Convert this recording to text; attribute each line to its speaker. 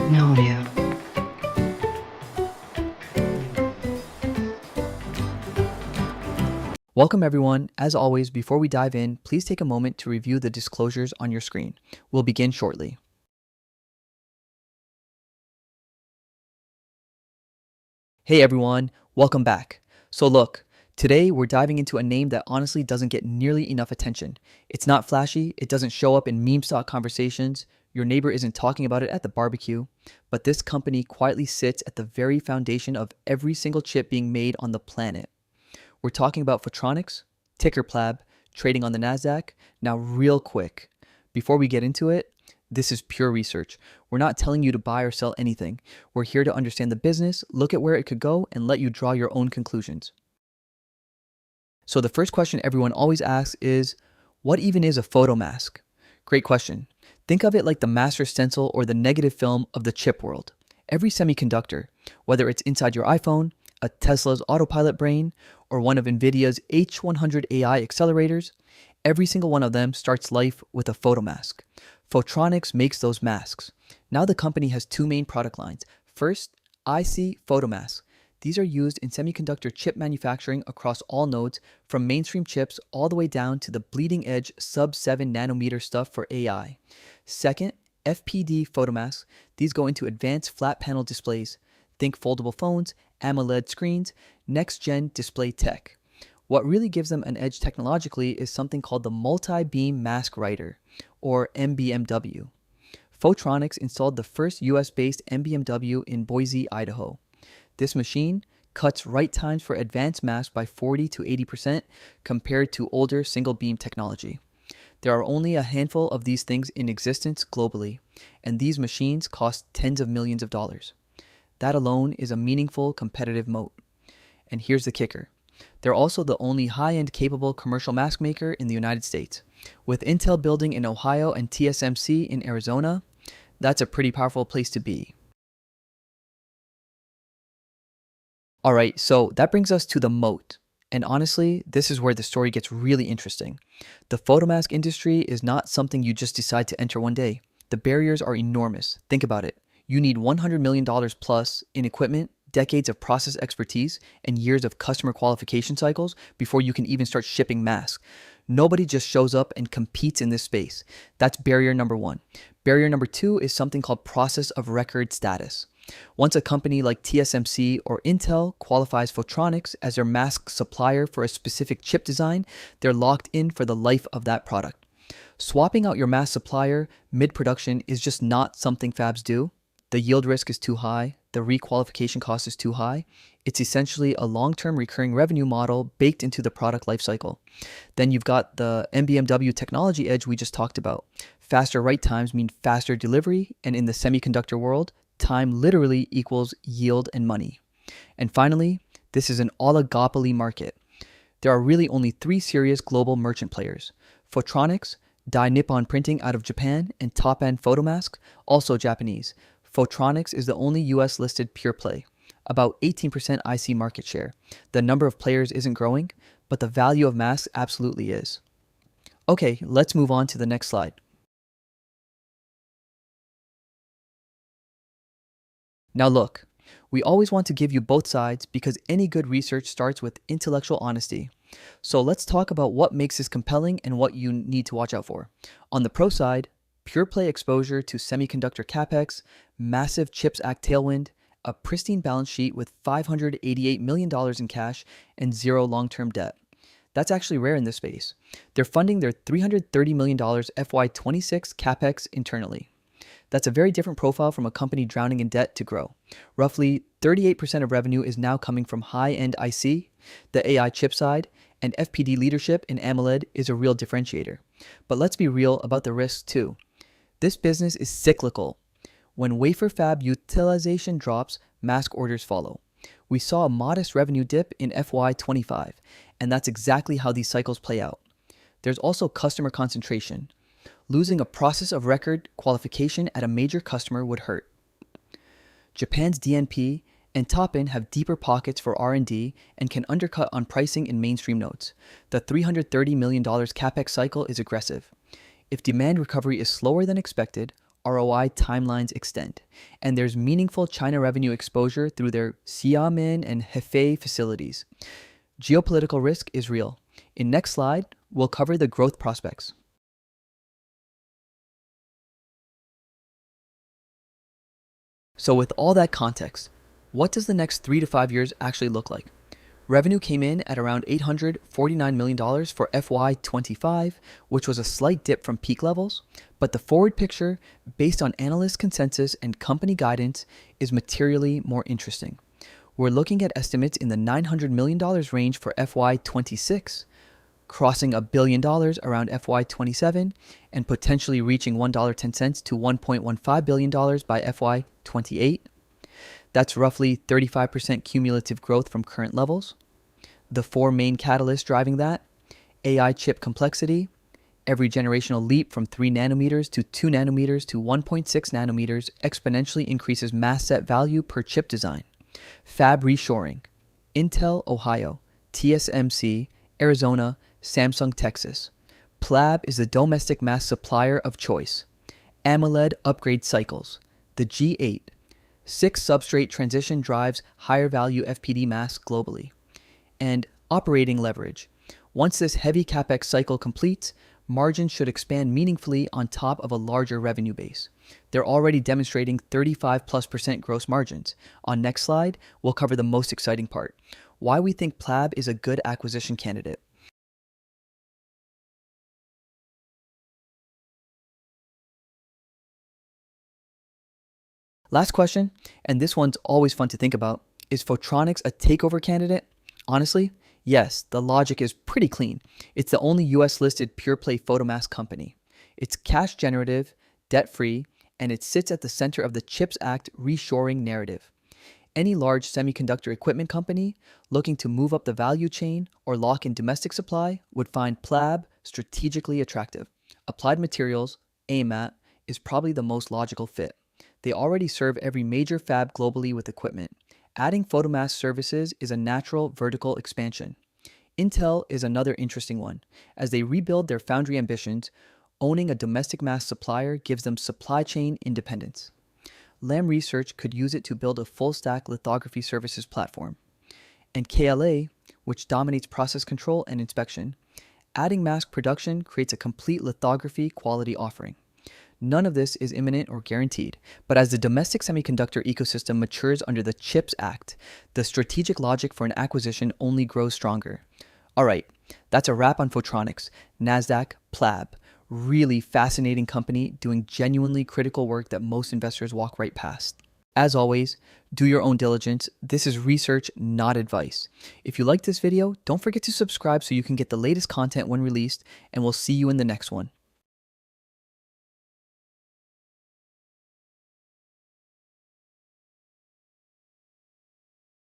Speaker 1: No audio.
Speaker 2: Welcome everyone. As always, before we dive in, please take a moment to review the disclosures on your screen. We'll begin shortly. Hey everyone, welcome back. So look, today we're diving into a name that honestly doesn't get nearly enough attention. It's not flashy, it doesn't show up in meme stock conversations, your neighbor isn't talking about it at the barbecue, but this company quietly sits at the very foundation of every single chip being made on the planet. We're talking about Photronics, ticker PLAB, trading on the NASDAQ. Now, real quick, before we get into it, this is pure research. We're not telling you to buy or sell anything. We're here to understand the business, look at where it could go, and let you draw your own conclusions. So the first question everyone always asks is, what even is a photomask? Great question. Think of it like the master stencil or the negative film of the chip world. Every semiconductor, whether it's inside your iPhone, a Tesla's autopilot brain, or one of NVIDIA's H100 AI accelerators, every single one of them starts life with a photomask. Photronics makes those masks. Now the company has two main product lines. First, IC photomasks. These are used in semiconductor chip manufacturing across all nodes, from mainstream chips all the way down to the bleeding edge sub 7 nanometer stuff for AI. Second, FPD photomasks. These go into advanced flat panel displays. Think foldable phones, AMOLED screens, next-gen display tech. What really gives them an edge technologically is something called the multi-beam mask writer, or MBMW. Photronics installed the first US-based MBMW in Boise, Idaho. This machine cuts write times for advanced masks by 40 to 80% compared to older single-beam technology. There are only a handful of these things in existence globally, and these machines cost tens of millions of dollars. That alone is a meaningful competitive moat. And here's the kicker. They're also the only high-end capable commercial mask maker in the United States. With Intel building in Ohio and TSMC in Arizona, that's a pretty powerful place to be. Alright, so that brings us to the moat. And honestly, this is where the story gets really interesting. The photomask industry is not something you just decide to enter one day. The barriers are enormous. Think about it. You need $100 million plus in equipment, decades of process expertise, and years of customer qualification cycles before you can even start shipping masks. Nobody just shows up and competes in this space. That's barrier number one. Barrier number two is something called process of record status. Once a company like TSMC or Intel qualifies Photronics as their mask supplier for a specific chip design, they're locked in for the life of that product. Swapping out your mask supplier mid-production is just not something fabs do. The yield risk is too high, the requalification cost is too high. It's essentially a long-term recurring revenue model baked into the product lifecycle. Then you've got the MBMW technology edge we just talked about. Faster write times mean faster delivery, and in the semiconductor world, time literally equals yield and money. And finally, this is an oligopoly market. There are really only three serious global merchant players: Photronics, Dai Nippon Printing out of Japan, and Top End Photomask, also Japanese. Photronics is the only US listed pure play, about 18% IC market share. The number of players isn't growing, but the value of masks absolutely is. Okay, let's move on to the next slide. Now look, we always want to give you both sides because any good research starts with intellectual honesty. So let's talk about what makes this compelling and what you need to watch out for. On the pro side, pure play exposure to semiconductor capex, massive CHIPS Act tailwind, a pristine balance sheet with $588 million in cash, and zero long-term debt. That's actually rare in this space. They're funding their $330 million FY26 capex internally. That's a very different profile from a company drowning in debt to grow. Roughly 38% of revenue is now coming from high-end IC, the AI chip side, and FPD leadership in AMOLED is a real differentiator. But let's be real about the risks too. This business is cyclical. When wafer fab utilization drops, mask orders follow. We saw a modest revenue dip in FY25, and that's exactly how these cycles play out. There's also customer concentration. Losing a process of record qualification at a major customer would hurt. Japan's DNP and Top-End have deeper pockets for R&D and can undercut on pricing in mainstream nodes. The $330 million capex cycle is aggressive. If demand recovery is slower than expected, ROI timelines extend, and there's meaningful China revenue exposure through their Xiamen and Hefei facilities. Geopolitical risk is real. In next slide, we'll cover the growth prospects. So with all that context, what does the next 3 to 5 years actually look like? Revenue came in at around $849 million for FY25, which was a slight dip from peak levels, but the forward picture, based on analyst consensus and company guidance, is materially more interesting. We're looking at estimates in the $900 million range for FY26, crossing $1 billion around FY27, and potentially reaching $1.10 to $1.15 billion by FY28. That's roughly 35% cumulative growth from current levels. The four main catalysts driving that: AI chip complexity, every generational leap from 3 nanometers to 2 nanometers to 1.6 nanometers exponentially increases mass set value per chip design. Fab reshoring, Intel, Ohio, TSMC, Arizona, Samsung, Texas. PLAB is the domestic mass supplier of choice. AMOLED upgrade cycles, the G8. 6 substrate transition drives higher value FPD mass globally. And operating leverage. Once this heavy capex cycle completes, margins should expand meaningfully on top of a larger revenue base. They're already demonstrating 35+% gross margins. On next slide, we'll cover the most exciting part: why we think PLAB is a good acquisition candidate. Last question, and this one's always fun to think about: is Photronics a takeover candidate? Honestly, yes, the logic is pretty clean. It's the only US listed pure play photomask company. It's cash generative, debt free, and it sits at the center of the CHIPS Act reshoring narrative. Any large semiconductor equipment company looking to move up the value chain or lock in domestic supply would find PLAB strategically attractive. Applied Materials, AMAT, is probably the most logical fit. They already serve every major fab globally with equipment. Adding photomask services is a natural vertical expansion. Intel is another interesting one. As they rebuild their foundry ambitions, owning a domestic mask supplier gives them supply chain independence. Lam Research could use it to build a full-stack lithography services platform. And KLA, which dominates process control and inspection, adding mask production creates a complete lithography quality offering. None of this is imminent or guaranteed, but as the domestic semiconductor ecosystem matures under the CHIPS Act, the strategic logic for an acquisition only grows stronger. All right, that's a wrap on Photronics, NASDAQ, PLAB. Really fascinating company doing genuinely critical work that most investors walk right past. As always, do your own diligence. This is research, not advice. If you liked this video, don't forget to subscribe so you can get the latest content when released, and we'll see you in the next one.